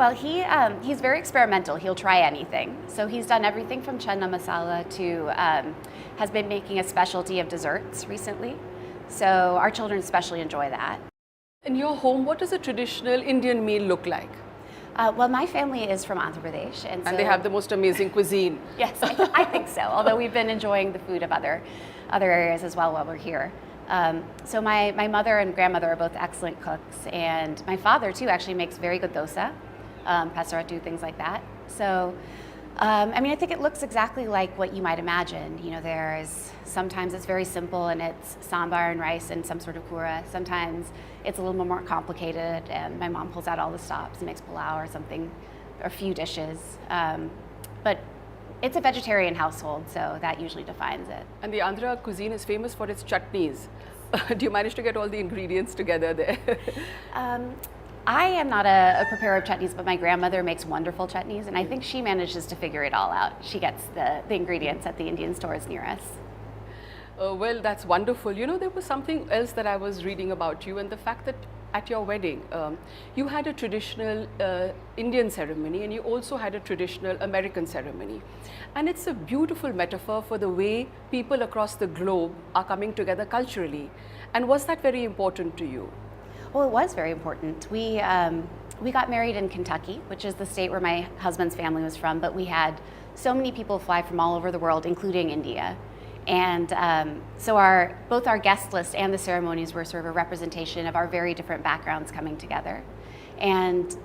Well, he's very experimental. He'll try anything. So he's done everything from chana masala to has been making a specialty of desserts recently. So our children especially enjoy that. In your home, what does a traditional Indian meal look like? Well, my family is from Andhra Pradesh. And they have the most amazing cuisine. Yes, I think so, although we've been enjoying the food of other areas as well while we're here. So my mother and grandmother are both excellent cooks, and my father too actually makes very good dosa, pasaratu, things like that. So, I mean, I think it looks exactly like what you might imagine. You know, sometimes it's very simple and it's sambar and rice and some sort of kura. Sometimes it's a little bit more complicated and my mom pulls out all the stops and makes pulao or something, or a few dishes. But it's a vegetarian household, so that usually defines it. And the Andhra cuisine is famous for its chutneys. Do you manage to get all the ingredients together there? I am not a preparer of chutneys, but my grandmother makes wonderful chutneys, and I think she manages to figure it all out. She gets the ingredients at the Indian stores near us. Well, that's wonderful. You know, there was something else that I was reading about you, and the fact that at your wedding, you had a traditional Indian ceremony and you also had a traditional American ceremony. And it's a beautiful metaphor for the way people across the globe are coming together culturally. And was that very important to you? Well, it was very important. We got married in Kentucky, which is the state where my husband's family was from, but we had so many people fly from all over the world, including India. And so both our guest list and the ceremonies were sort of a representation of our very different backgrounds coming together. And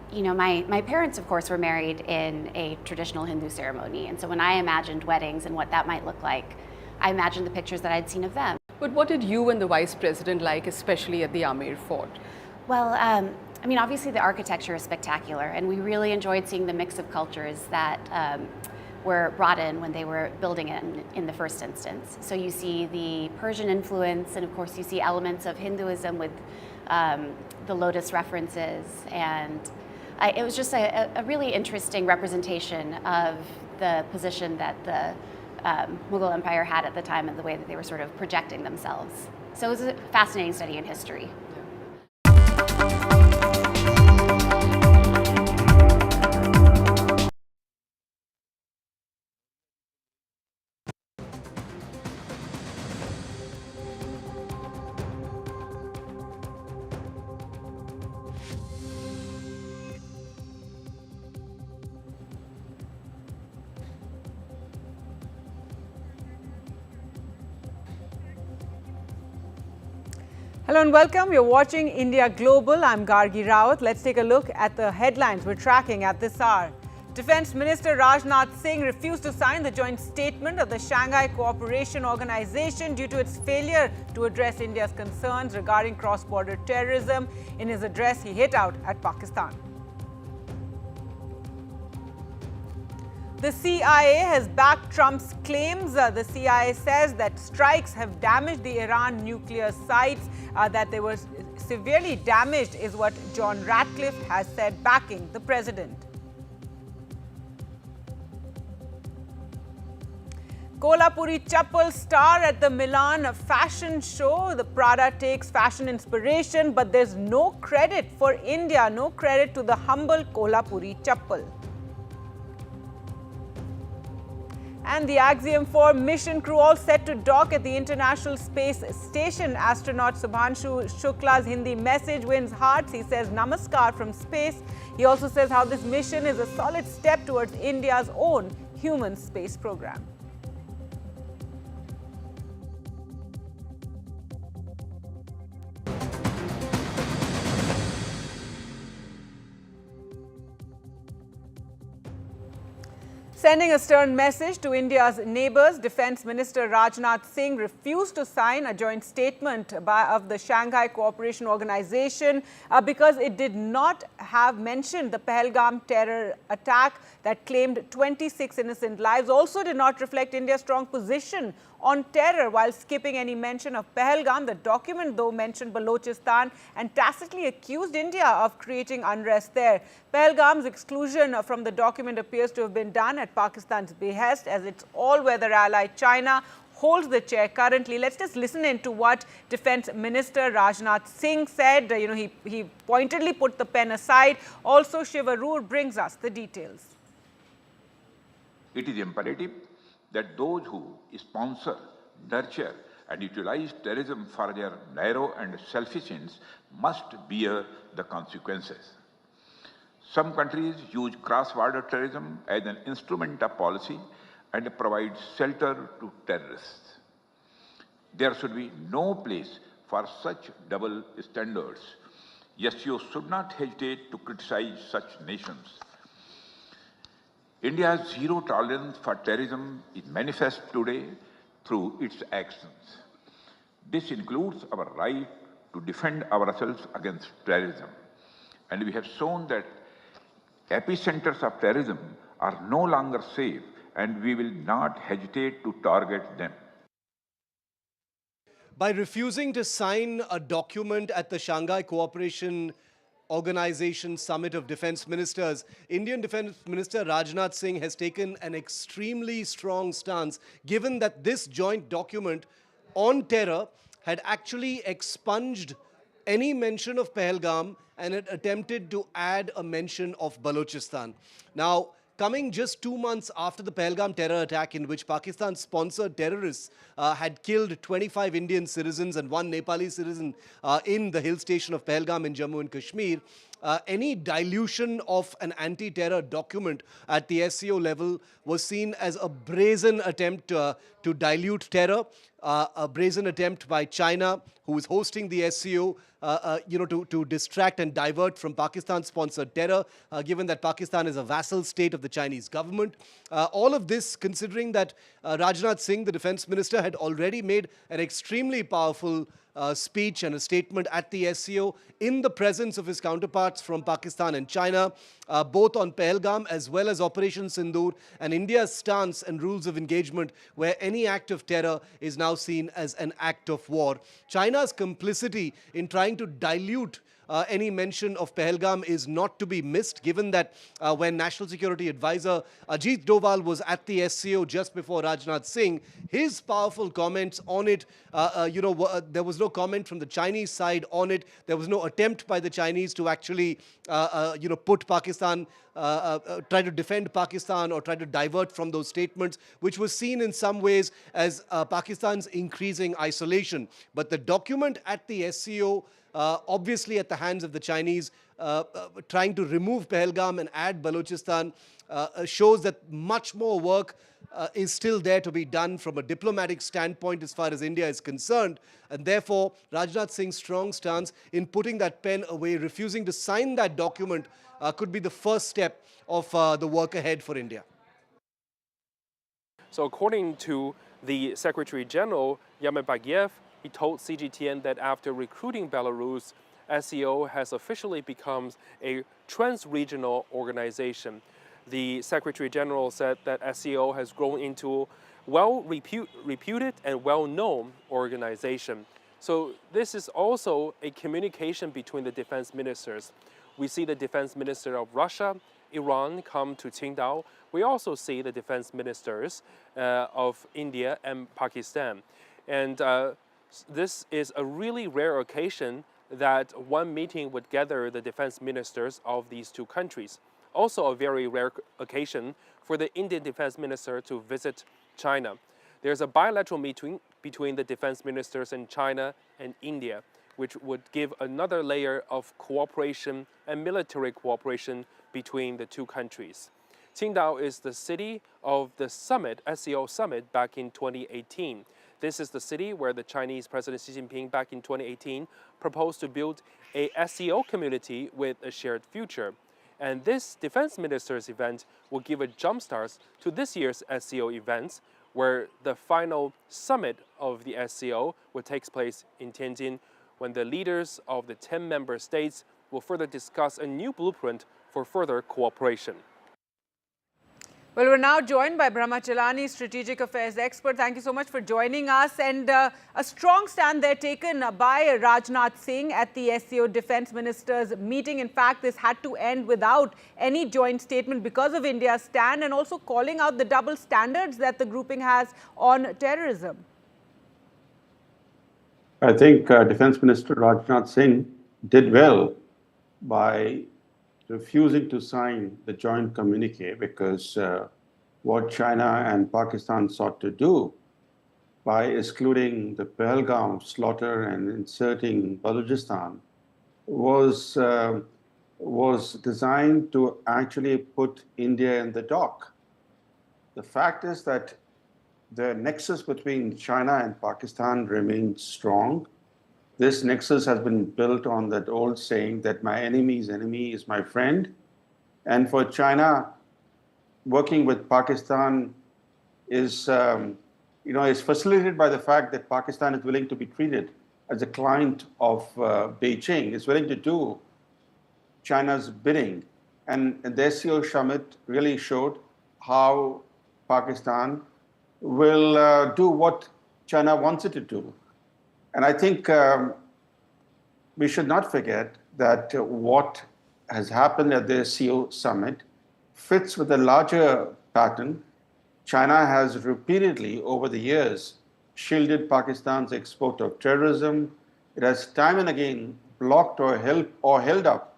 you know, my parents, of course, were married in a traditional Hindu ceremony. And so when I imagined weddings and what that might look like, I imagined the pictures that I'd seen of them. But what did you and the Vice President like, especially at the Amer Fort? Well, I mean, obviously the architecture is spectacular, and we really enjoyed seeing the mix of cultures that were brought in when they were building it in the first instance. So you see the Persian influence, and of course you see elements of Hinduism with the lotus references, and it was just a really interesting representation of the position that the Mughal Empire had at the time and the way that they were sort of projecting themselves. So it was a fascinating study in history. Hello and welcome. You're watching India Global. I'm Gargi Rawat. Let's take a look at the headlines we're tracking at this hour. Defense Minister Rajnath Singh refused to sign the joint statement of the Shanghai Cooperation Organisation due to its failure to address India's concerns regarding cross-border terrorism. In his address, he hit out at Pakistan. The CIA has backed Trump's claims. The CIA says that strikes have damaged the Iran nuclear sites, that they were severely damaged is what John Ratcliffe has said, backing the president. Kolhapuri chappal star at the Milan fashion show. The Prada takes fashion inspiration, but there's no credit for India, no credit to the humble Kolhapuri chappal. And the Axiom 4 mission crew all set to dock at the International Space Station. Astronaut Subhanshu Shukla's Hindi message wins hearts. He says namaskar from space. He also says how this mission is a solid step towards India's own human space program. Sending a stern message to India's neighbours, Defence Minister Rajnath Singh refused to sign a joint statement of the Shanghai Cooperation Organisation because it did not have mentioned the Pahalgam terror attack that claimed 26 innocent lives. Also did not reflect India's strong position on terror while skipping any mention of Pahalgam. The document, though, mentioned Balochistan and tacitly accused India of creating unrest there. Pahalgam's exclusion from the document appears to have been done at Pakistan's behest, as its all-weather ally China holds the chair currently. Let's just listen in to what Defence Minister Rajnath Singh said. He pointedly put the pen aside. Also, Shiv Arur brings us the details. It is imperative that those who sponsor, nurture and utilize terrorism for their narrow and selfish ends must bear the consequences. Some countries use cross-border terrorism as an instrument of policy and provide shelter to terrorists. There should be no place for such double standards. SCO should not hesitate to criticize such nations. India's zero tolerance for terrorism is manifest today through its actions. This includes our right to defend ourselves against terrorism. And we have shown that epicenters of terrorism are no longer safe, and we will not hesitate to target them. By refusing to sign a document at the Shanghai Cooperation Organization Summit of Defense Ministers, Indian Defense Minister Rajnath Singh has taken an extremely strong stance, given that this joint document on terror had actually expunged any mention of Pahalgam and had attempted to add a mention of Balochistan. Now, coming just 2 months after the Pahalgam terror attack, in which Pakistan-sponsored terrorists had killed 25 Indian citizens and 1 Nepali citizen in the hill station of Pahalgam in Jammu and Kashmir, any dilution of an anti-terror document at the SCO level was seen as a brazen attempt to dilute terror, a brazen attempt by China, who is hosting the SCO, to distract and divert from Pakistan-sponsored terror, given that Pakistan is a vassal state of the Chinese government. All of this considering that Rajnath Singh, the defense minister, had already made an extremely powerful speech and a statement at the SCO in the presence of his counterparts from Pakistan and China, both on Pahalgam as well as Operation Sindoor, and India's stance and rules of engagement, where any act of terror is now seen as an act of war. China's complicity in trying to dilute any mention of Pahalgam is not to be missed, given that when National Security Advisor Ajit Doval was at the SCO just before Rajnath Singh, his powerful comments on it, there was no comment from the Chinese side on it. There was no attempt by the Chinese to actually, put Pakistan, try to defend Pakistan or try to divert from those statements, which was seen in some ways as Pakistan's increasing isolation. But the document at the SCO, obviously at the hands of the Chinese, trying to remove Pahalgam and add Balochistan, shows that much more work is still there to be done from a diplomatic standpoint as far as India is concerned. And therefore, Rajnath Singh's strong stance in putting that pen away, refusing to sign that document, could be the first step of the work ahead for India. So according to the Secretary General, Bagiev, he told CGTN that after recruiting Belarus, SCO has officially become a trans-regional organization. The Secretary General said that SCO has grown into a well-reputed and well-known organization. So this is also a communication between the defense ministers. We see the defense minister of Russia, Iran come to Qingdao. We also see the defense ministers of India and Pakistan. And this is a really rare occasion that one meeting would gather the defense ministers of these two countries. Also a very rare occasion for the Indian defense minister to visit China. There's a bilateral meeting between the defense ministers in China and India, which would give another layer of cooperation and military cooperation between the two countries. Qingdao is the city of the summit, SCO summit, back in 2018. This is the city where the Chinese President Xi Jinping back in 2018 proposed to build a SCO community with a shared future. And this defense ministers event will give a jumpstart to this year's SCO events, where the final summit of the SCO will take place in Tianjin, when the leaders of the 10 member states will further discuss a new blueprint for further cooperation. Well, we're now joined by Brahmachalani, strategic affairs expert. Thank you so much for joining us. And a strong stand there taken by Rajnath Singh at the SCO Defence Ministers meeting. In fact, this had to end without any joint statement because of India's stand, and also calling out the double standards that the grouping has on terrorism. I think Defence Minister Rajnath Singh did well by refusing to sign the joint communique, because what China and Pakistan sought to do by excluding the Pahalgam slaughter and inserting Balochistan was designed to actually put India in the dock. The fact is that the nexus between China and Pakistan remains strong. This nexus has been built on that old saying that my enemy's enemy is my friend. And for China, working with Pakistan is facilitated by the fact that Pakistan is willing to be treated as a client of Beijing. It's willing to do China's bidding. And the SCO summit really showed how Pakistan will do what China wants it to do. And I think we should not forget that what has happened at the SCO summit fits with a larger pattern. China has repeatedly, over the years, shielded Pakistan's export of terrorism. It has time and again blocked or held up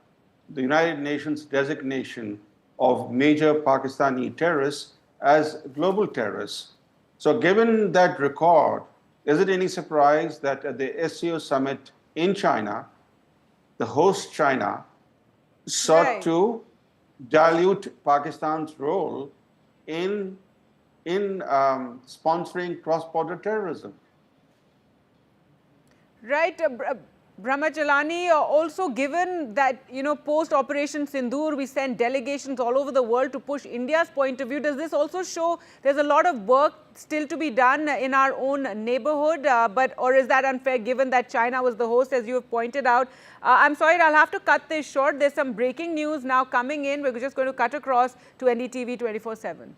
the United Nations designation of major Pakistani terrorists as global terrorists. So given that record, is it any surprise that at the SCO summit in China, the host China sought to dilute Pakistan's role in sponsoring cross-border terrorism? Right. Brahmachalani, also given that, post-Operation Sindoor, we sent delegations all over the world to push India's point of view. Does this also show there's a lot of work still to be done in our own neighborhood? Or is that unfair given that China was the host, as you have pointed out? I'm sorry, I'll have to cut this short. There's some breaking news now coming in. We're just going to cut across to NDTV 24/7.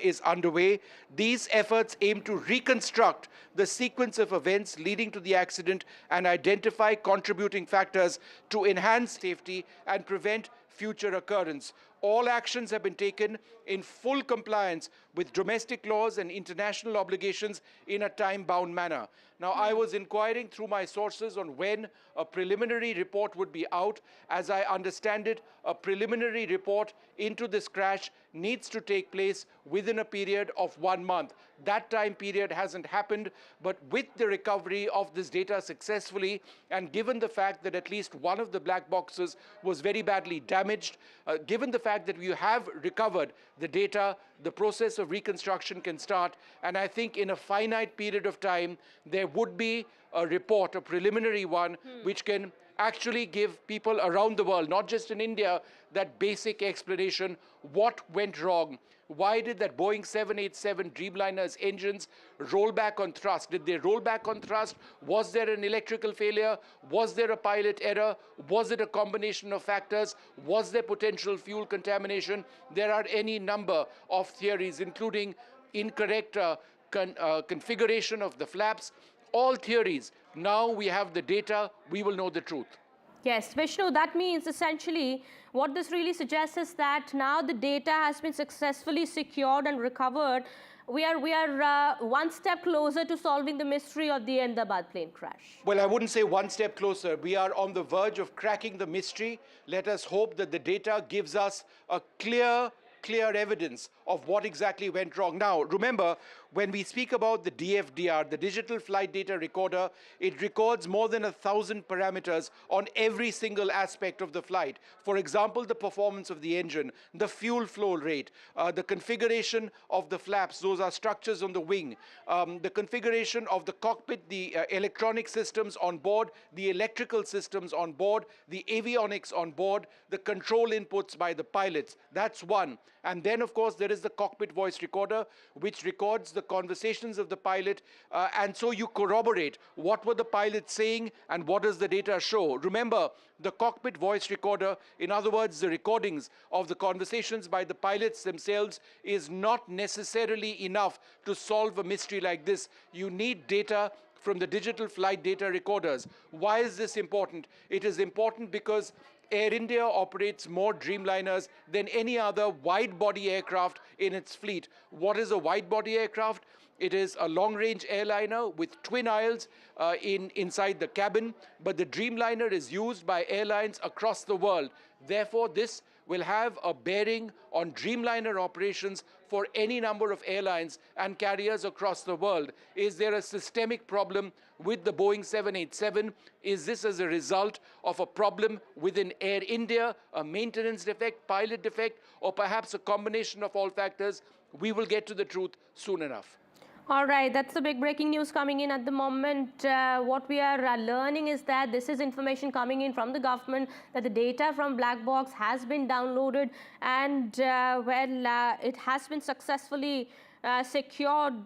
Is underway. These efforts aim to reconstruct the sequence of events leading to the accident and identify contributing factors to enhance safety and prevent future occurrence. All actions have been taken in full compliance with domestic laws and international obligations in a time-bound manner. Now, I was inquiring through my sources on when a preliminary report would be out. As I understand it, a preliminary report into this crash needs to take place within a period of 1 month. That time period hasn't happened, but with the recovery of this data successfully, and given the fact that at least one of the black boxes was very badly damaged, given the fact that you have recovered the data, the process of reconstruction can start. And I think in a finite period of time, there would be a report, a preliminary one, which can actually give people around the world, not just in India, that basic explanation, what went wrong. Why did that Boeing 787 Dreamliner's engines roll back on thrust? Did they roll back on thrust? Was there an electrical failure? Was there a pilot error? Was it a combination of factors? Was there potential fuel contamination? There are any number of theories, including incorrect configuration of the flaps. All theories. Now we have the data, we will know the truth. Yes, Vishnu, that means essentially what this really suggests is that now the data has been successfully secured and recovered. We are one step closer to solving the mystery of the Ahmedabad plane crash. Well, I wouldn't say one step closer. We are on the verge of cracking the mystery. Let us hope that the data gives us a clear evidence of what exactly went wrong. Now, remember, when we speak about the DFDR, the Digital Flight Data Recorder, it records more than 1,000 parameters on every single aspect of the flight. For example, the performance of the engine, the fuel flow rate, the configuration of the flaps, those are structures on the wing, the configuration of the cockpit, the electronic systems on board, the electrical systems on board, the avionics on board, the control inputs by the pilots. That's one. And then, of course, there is the cockpit voice recorder, which records the conversations of the pilot. And so you corroborate what were the pilots saying and what does the data show. Remember, the cockpit voice recorder, in other words, the recordings of the conversations by the pilots themselves, is not necessarily enough to solve a mystery like this. You need data from the digital flight data recorders. Why is this important? It is important because Air India operates more Dreamliners than any other wide-body aircraft in its fleet. What is a wide-body aircraft? It is a long-range airliner with twin aisles inside the cabin, but the Dreamliner is used by airlines across the world. Therefore, this will have a bearing on Dreamliner operations for any number of airlines and carriers across the world. Is there a systemic problem with the Boeing 787? Is this as a result of a problem within Air India, a maintenance defect, pilot defect, or perhaps a combination of all factors? We will get to the truth soon enough. All right, that's the big breaking news coming in at the moment. What we are learning is that this is information coming in from the government, that the data from black box has been downloaded and it has been successfully secured.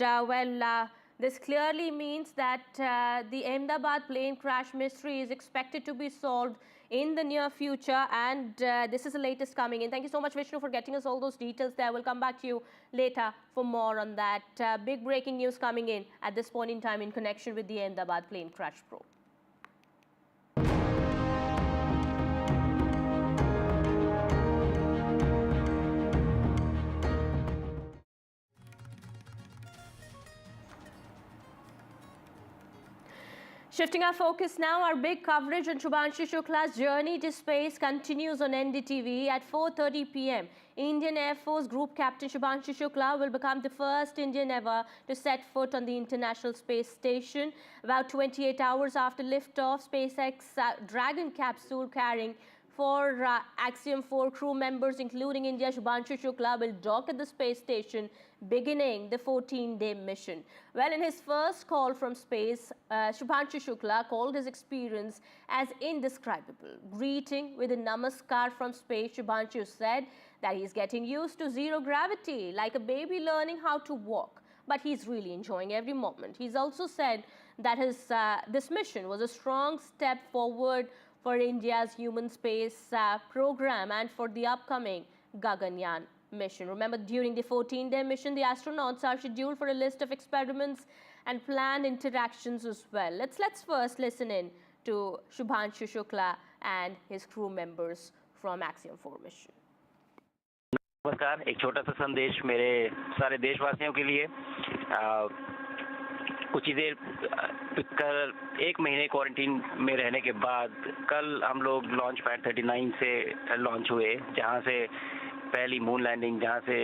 This clearly means that the Ahmedabad plane crash mystery is expected to be solved in the near future, and this is the latest coming in. Thank you so much, Vishnu, for getting us all those details there. We'll come back to you later for more on that. Big breaking news coming in at this point in time in connection with the Ahmedabad plane crash probe. Shifting our focus now, our big coverage on Shubhanshu Shukla's journey to space continues on NDTV at 4:30 p.m. Indian Air Force Group Captain Shubhanshu Shukla will become the first Indian ever to set foot on the International Space Station. About 28 hours after liftoff, SpaceX Dragon capsule carrying 4 Axiom 4 crew members, including India, Shubhanshu Shukla, will dock at the space station, beginning the 14-day mission. Well, in his first call from space, Shubhanshu Shukla called his experience as indescribable. Greeting with a namaskar from space, Shubhanshu said that he's getting used to zero gravity, like a baby learning how to walk. But he's really enjoying every moment. He's also said that this mission was a strong step forward for India's human space program and for the upcoming Gaganyaan mission. Remember, during the 14-day mission, the astronauts are scheduled for a list of experiments and planned interactions as well. Let's first listen in to Shubhanshu Shukla and his crew members from Axiom 4 mission. नमस्कार, एक छोटा सा संदेश मेरे सारे देशवासियों के लिए। कुछ ही देर कल 1 महीने क्वारंटीन में रहने के बाद कल हम लोग लॉन्च पैड 39 से लॉन्च हुए, जहां से पहली मून लैंडिंग, जहां से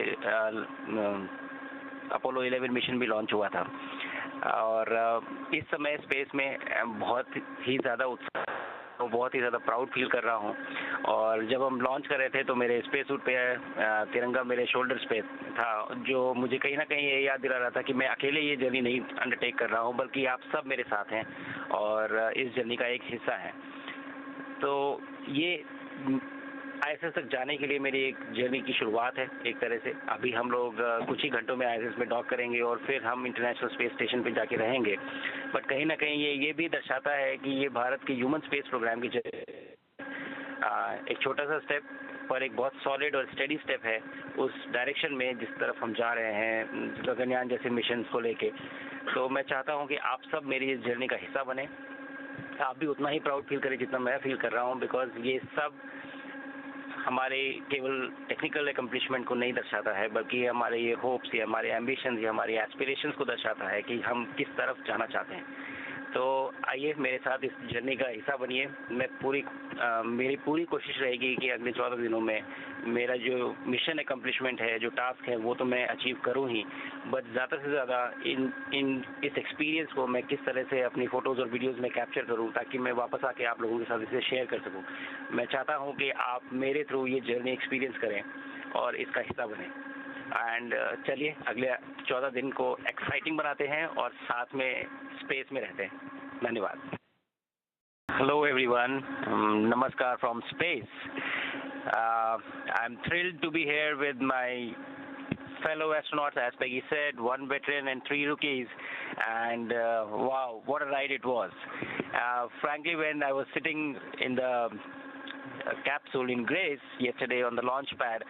अपोलो 11 मिशन भी लॉन्च हुआ था। और इस समय स्पेस में बहुत ही ज़्यादा उत्साह, बहुत ही ज़्यादा प्राउड फील कर रहा हूं। और जब हम लॉन्च कर रहे थे तो मेरे स्पेस सूट पे तिरंगा मेरे शोल्डर्स पे था, जो मुझे कहीं ना कहीं ये याद दिला रहा था कि मैं अकेले ये जर्नी नहीं अंडरटेक कर रहा हूं, बल्कि आप सब मेरे साथ हैं और इस जर्नी का एक हिस्सा हैं। तो ये ISS तक जाने के लिए मेरी एक जर्नी की शुरुआत है एक तरह से। अभी हम लोग कुछ ही घंटों में ISS में डॉक करेंगे और फिर हम इंटरनेशनल स्पेस स्टेशन पे जाके रहेंगे। बट कहीं ना कहीं ये भी दर्शाता है कि ये भारत के ह्यूमन स्पेस प्रोग्राम की एक छोटा सा स्टेप पर एक बहुत सॉलिड और स्टेडी स्टेप है उस डायरेक्शन में जिस तरफ हम जा रहे हैं गगनयान जैसे मिशन को लेके। तो मैं चाहता हूँ कि आप सब मेरी इस जर्नी का हिस्सा बने। आप भी उतना ही प्राउड फील करें जितना मैं फील कर रहा हूँ, बिकॉज ये सब हमारे केवल टेक्निकल एकम्प्लिशमेंट को नहीं दर्शाता है, बल्कि हमारे ये होप्स या हमारे एम्बिशंस या हमारे एस्पिरेशंस को दर्शाता है कि हम किस तरफ जाना चाहते हैं। तो आइए मेरे साथ इस जर्नी का हिस्सा बनिए। मेरी पूरी कोशिश रहेगी कि अगले 14 दिनों में मेरा जो मिशन एकम्प्लिशमेंट है, जो टास्क है, वो तो मैं अचीव करूं ही, बट ज़्यादा से ज़्यादा इस एक्सपीरियंस को मैं किस तरह से अपनी फ़ोटोज़ और वीडियोज़ में कैप्चर करूं, ताकि मैं वापस आके आप लोगों के साथ इसे शेयर कर सकूं। मैं चाहता हूं कि आप मेरे थ्रू ये जर्नी एक्सपीरियंस करें और इसका हिस्सा बने। एंड चलिए अगले 14 दिन को एक्साइटिंग बनाते हैं और साथ में स्पेस में रहते हैं। धन्यवाद। Hello everyone, Namaskar from space. I'm thrilled to be here with my fellow astronauts, as Peggy said, 1 veteran and 3 rookies, and wow, what a ride it was. Frankly, when I was sitting in the capsule in Grace yesterday on the launch pad,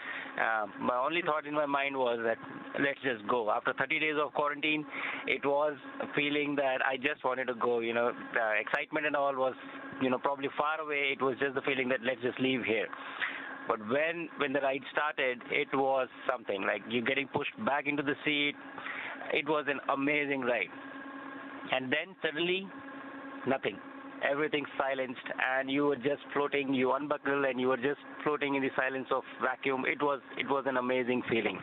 my only thought in my mind was that let's just go. After 30 days of quarantine, it was a feeling that I just wanted to go. You know, the excitement and all was, you know, probably far away. It was just the feeling that let's just leave here. But when the ride started, it was something like you getting pushed back into the seat. It was an amazing ride. And then suddenly, nothing. Everything silenced, and you were just floating. You unbuckle, and you were just floating in the silence of vacuum. It was an amazing feeling.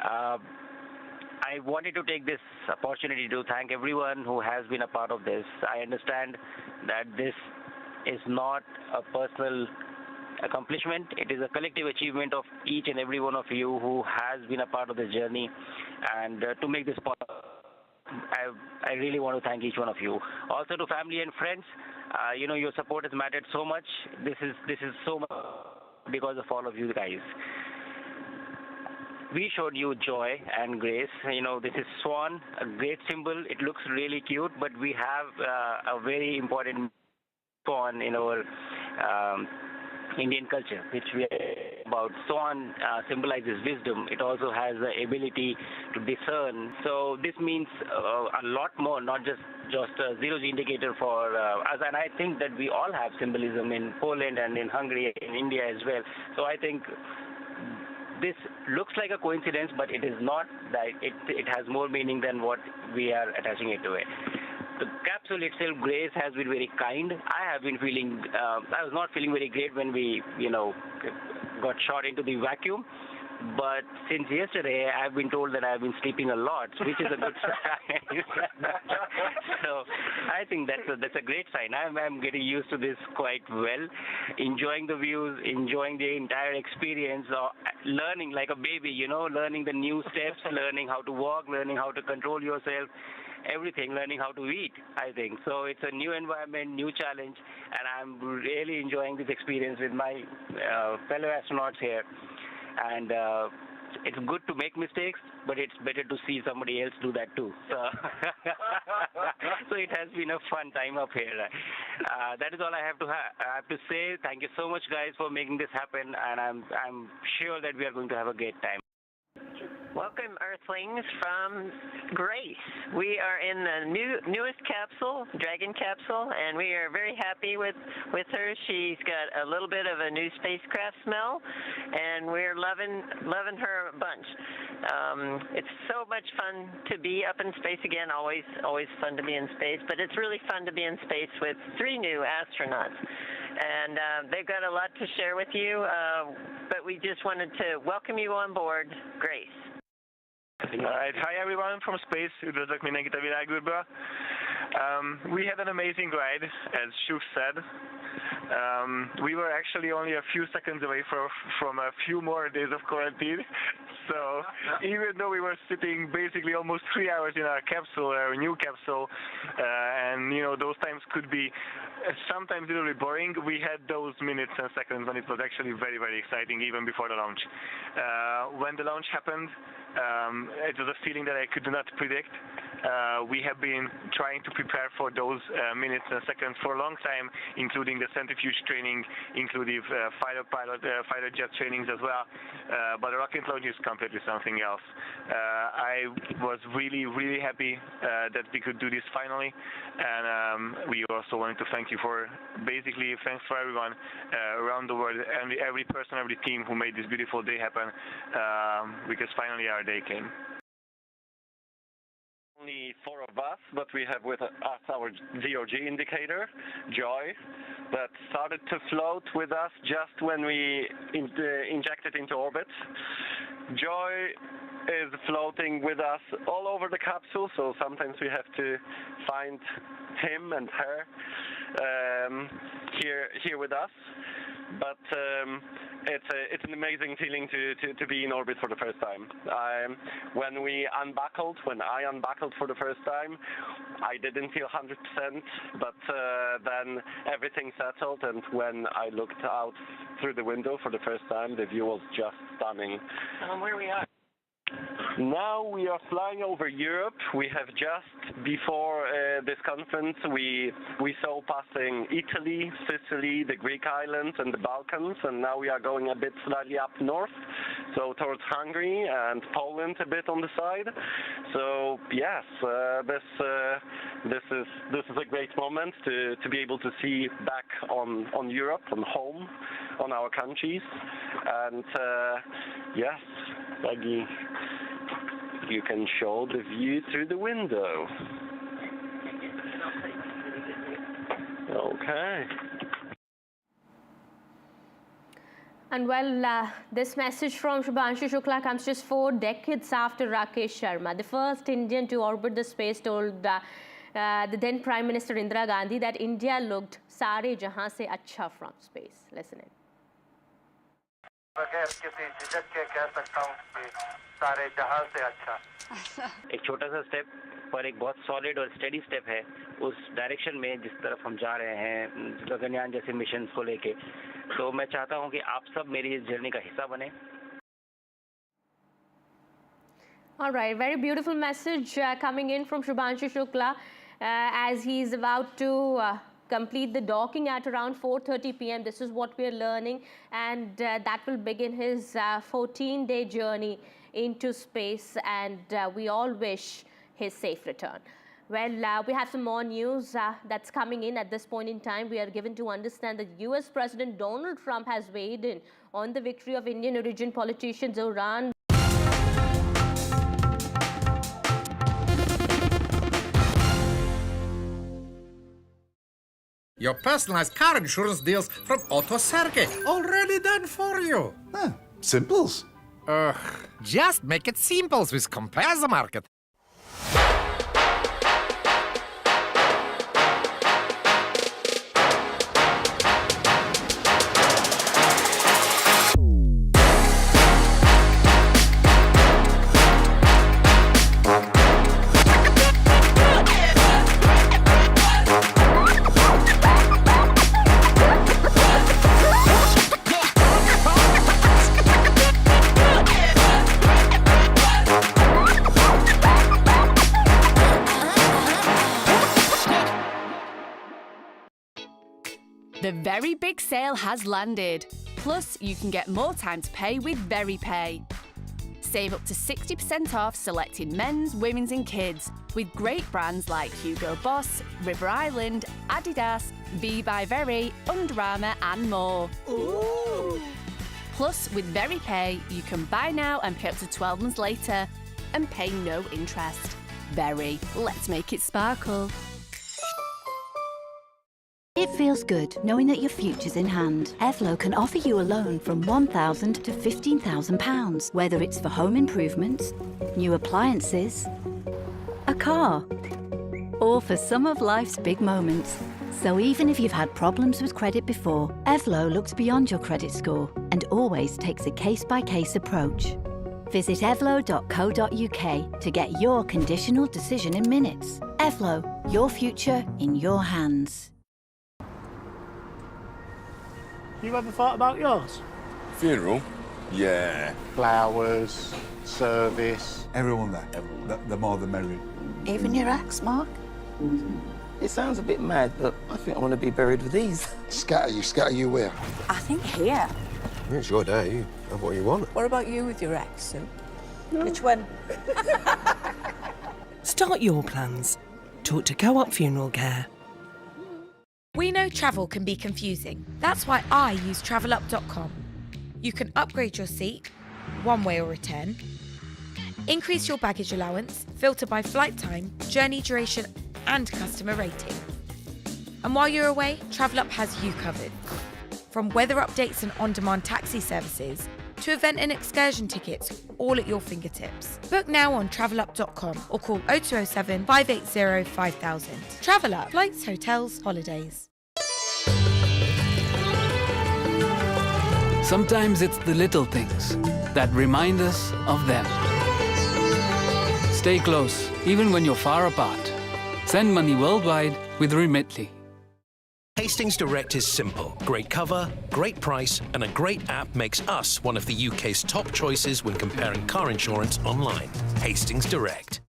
I wanted to take this opportunity to thank everyone who has been a part of this. I understand that this is not a personal accomplishment. It is a collective achievement of each and every one of you who has been a part of this journey, and to make this possible, I really want to thank each one of you. Also to family and friends, you know, your support has mattered so much. This is so much because of all of you guys. We showed you joy and grace. You know, this is swan, a great symbol. It looks really cute, but we have a very important swan in our Indian culture, which we are about. Swan symbolizes wisdom. It also has the ability to discern. So this means a lot more, not just a zero-G indicator for us. And I think that we all have symbolism in Poland and in Hungary, in India as well. So I think this looks like a coincidence, but it is not. That it has more meaning than what we are attaching it to it. The capsule itself, Grace, has been very kind. I have been feeling, I was not feeling very great when we, you know, got shot into the vacuum. But since yesterday, I've been told that I've been sleeping a lot, which is a good sign. So I think that's a great sign. I'm getting used to this quite well, enjoying the views, enjoying the entire experience, learning like a baby, you know, learning the new steps, learning how to walk, learning how to control yourself. Everything, learning how to eat, I think. So it's a new environment, new challenge, and I'm really enjoying this experience with my fellow astronauts here. And it's good to make mistakes, but it's better to see somebody else do that too. So, so it has been a fun time up here. That is all I have to say. Thank you so much, guys, for making this happen, and I'm sure that we are going to have a great time. Welcome, Earthlings, from Grace. We are in the newest capsule, Dragon capsule, and we are very happy with her. She's got a little bit of a new spacecraft smell, and we're loving her a bunch. It's so much fun to be up in space again. Always fun to be in space, but it's really fun to be in space with 3 new astronauts. And they've got a lot to share with you, but we just wanted to welcome you on board Grace. Alright, hi everyone from space. Üdvözlök mindenkit a világűrből. We had an amazing ride, as Shuk said. We were actually only a few seconds away from a few more days of quarantine. So even though we were sitting basically almost 3 hours in our capsule, our new capsule, and you know those times could be sometimes a little bit boring, we had those minutes and seconds when it was actually very, very exciting even before the launch. When the launch happened, it was a feeling that I could not predict. We have been trying to prepare for those minutes and seconds for a long time, including the centrifuge training, including fighter jet trainings as well. But the rocket launch is completely something else. I was really, really happy that we could do this finally, and we also wanted to thank you for basically thanks for everyone around the world, and every person, every team who made this beautiful day happen, because finally our day came. Only 4 of us, but we have with us our zero-G indicator, Joy, that started to float with us just when we injected into orbit. Joy is floating with us all over the capsule, so sometimes we have to find him and her here with us. but it's an amazing feeling to be in orbit for the first time. When I unbuckled for the first time, I didn't feel 100%, but then everything settled, and when I looked out through the window for the first time, the view was just stunning. Where we are? Now we are flying over Europe. We have just before this conference we saw passing Italy, Sicily, the Greek islands and the Balkans, and now we are going a bit slightly up north, so towards Hungary and Poland a bit on the side. So yes, this is a great moment to be able to see back on Europe, on home, on our countries, and yes, Peggy, you can show the view through the window. Okay. And well, this message from Shubhanshu Shukla comes just 4 decades after Rakesh Sharma, the first Indian to orbit the space, told the then Prime Minister Indira Gandhi that India looked सारे जहां से अच्छा from space. Listen in. बगैर किसी झिझक के कह सकता हूं कि सारे जहां से अच्छा। एक छोटा सा स्टेप पर एक बहुत सॉलिड और स्टेडी स्टेप है उस डायरेक्शन में जिस तरफ हम जा रहे हैं गगनयान जैसे मिशन को लेके। तो मैं चाहता हूं कि आप सब मेरी इस जर्नी का हिस्सा बने। All right, very beautiful message coming in from Shubhanshu Shukla as he's about to complete the docking at around 4:30 p.m. This is what we're learning, and that will begin his 14-day journey into space, and we all wish his safe return. Well, we have some more news that's coming in at this point in time. We are given to understand that US President Donald Trump has weighed in on the victory of Indian origin politician Zoran. Your personalized car insurance deals from Auto Sergei, already done for you. Simples. Just make it simples with Compare the Market. The very big sale has landed. Plus, you can get more time to pay with VeryPay. Save up to 60% off selected men's, women's and kids with great brands like Hugo Boss, River Island, Adidas, Be by Very, Under Armour and more. Ooh. Plus, with VeryPay, you can buy now and pay up to 12 months later and pay no interest. Very. Let's make it sparkle. It feels good knowing that your future's in hand. Evlo can offer you a loan from £1,000 to £15,000, whether it's for home improvements, new appliances, a car, or for some of life's big moments. So even if you've had problems with credit before, Evlo looks beyond your credit score and always takes a case-by-case approach. Visit evlo.co.uk to get your conditional decision in minutes. Evlo, your future in your hands. You ever thought about yours? Funeral? Yeah. Flowers, service. Everyone there. The more the merrier. Even your axe, Mark? It sounds a bit mad, but I think I want to be buried with these. Scatter you where? I think here. It's your day. You have what you want. What about you with your axe, Sue? Which one? Start your plans. Talk to Go Up Funeral Care. We know travel can be confusing. That's why I use travelup.com. You can upgrade your seat, one way or return, increase your baggage allowance, filter by flight time, journey duration, and customer rating. And while you're away, TravelUp has you covered. From weather updates and on-demand taxi services to event and excursion tickets, all at your fingertips. Book now on travelup.com or call 0207 580 5000. TravelUp, flights, hotels, holidays. Sometimes it's the little things that remind us of them. Stay close, even when you're far apart. Send money worldwide with Remitly. Hastings Direct is simple. Great cover, great price, and a great app makes us one of the UK's top choices when comparing car insurance online. Hastings Direct.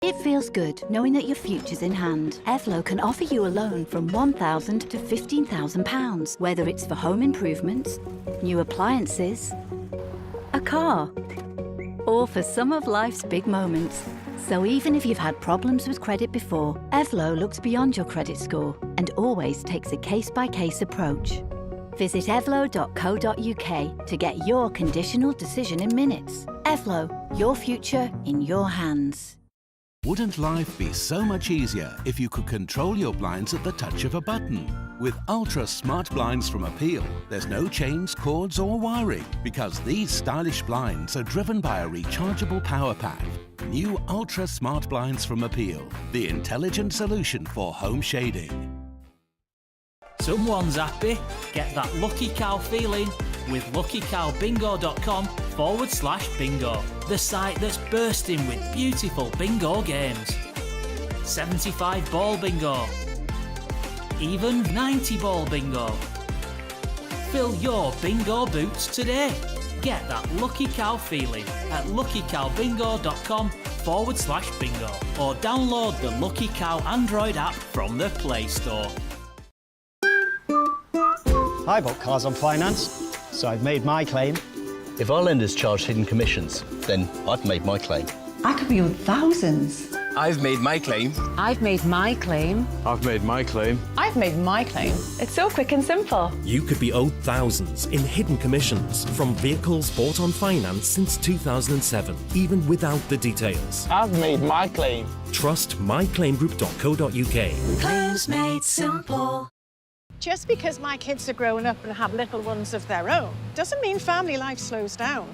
It feels good knowing that your future's in hand. Evlo can offer you a loan from £1,000 to £15,000, whether it's for home improvements, new appliances, a car, or for some of life's big moments. So even if you've had problems with credit before, Evlo looks beyond your credit score and always takes a case-by-case approach. Visit evlo.co.uk to get your conditional decision in minutes. Evlo, your future in your hands. Wouldn't life be so much easier if you could control your blinds at the touch of a button? With Ultra Smart Blinds from Appeal, there's no chains, cords or wiring, because these stylish blinds are driven by a rechargeable power pack. New Ultra Smart Blinds from Appeal, the intelligent solution for home shading. Someone's happy. Get that lucky cow feeling with luckycowbingo.com/bingo, the site that's bursting with beautiful bingo games. 75 ball bingo, even 90 ball bingo. Fill your bingo boots today. Get that lucky cow feeling at luckycowbingo.com/bingo or download the Lucky Cow Android app from the Play Store. I bought cars on finance, so I've made my claim. If our lenders charge hidden commissions, then I've made my claim. I could be owed thousands. I've made my claim. I've made my claim. I've made my claim. I've made my claim. It's so quick and simple. You could be owed thousands in hidden commissions from vehicles bought on finance since 2007, even without the details. I've made my claim. Trust myclaimgroup.co.uk. Claims made simple. Just because my kids are grown up and have little ones of their own doesn't mean family life slows down.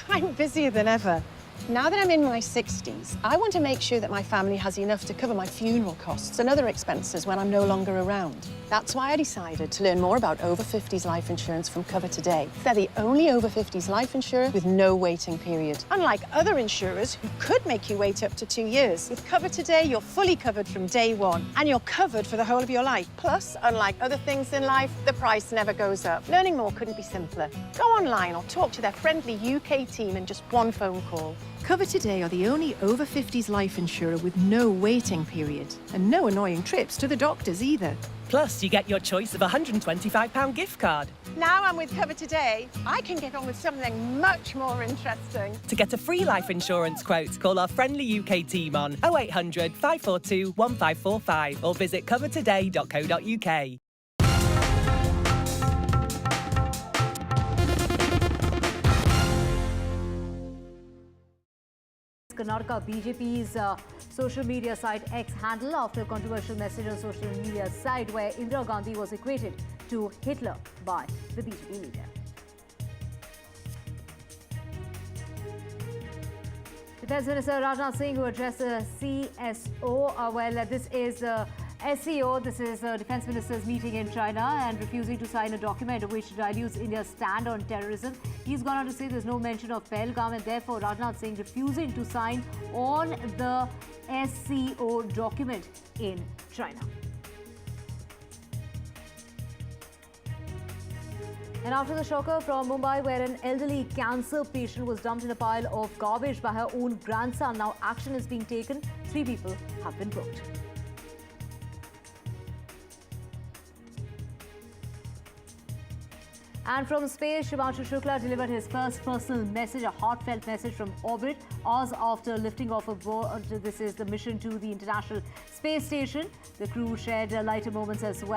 I'm busier than ever. Now that I'm in my 60s, I want to make sure that my family has enough to cover my funeral costs and other expenses when I'm no longer around. That's why I decided to learn more about over 50s life insurance from Cover Today. They're the only over 50s life insurer with no waiting period. Unlike other insurers who could make you wait up to 2 years, with Cover Today, you're fully covered from day one, and you're covered for the whole of your life. Plus, unlike other things in life, the price never goes up. Learning more couldn't be simpler. Go online or talk to their friendly UK team in just one phone call. Cover Today are the only over 50s life insurer with no waiting period and no annoying trips to the doctors either. Plus, you get your choice of a £125 gift card. Now I'm with Cover Today, I can get on with something much more interesting. To get a free life insurance quote, call our friendly UK team on 0800 542 1545 or visit covertoday.co.uk. Karnataka BJP's social media site X handle after a controversial message on social media site where Indira Gandhi was equated to Hitler by the BJP leader. Defence Minister Rajnath Singh, who addressed the CSO, this is SCO, this is the Defence Minister's meeting in China and refusing to sign a document which dilutes India's stand on terrorism. He's gone on to say there's no mention of Pahalgam and therefore Rajnath Singh refusing to sign on the SCO document in China. And after the shocker from Mumbai, where an elderly cancer patient was dumped in a pile of garbage by her own grandson, now action is being taken. 3 people have been booked. And from space, Shivanshu Shukla delivered his first personal message, a heartfelt message from orbit, hours after lifting off aboard. This is the mission to the International Space Station. The crew shared lighter moments as well.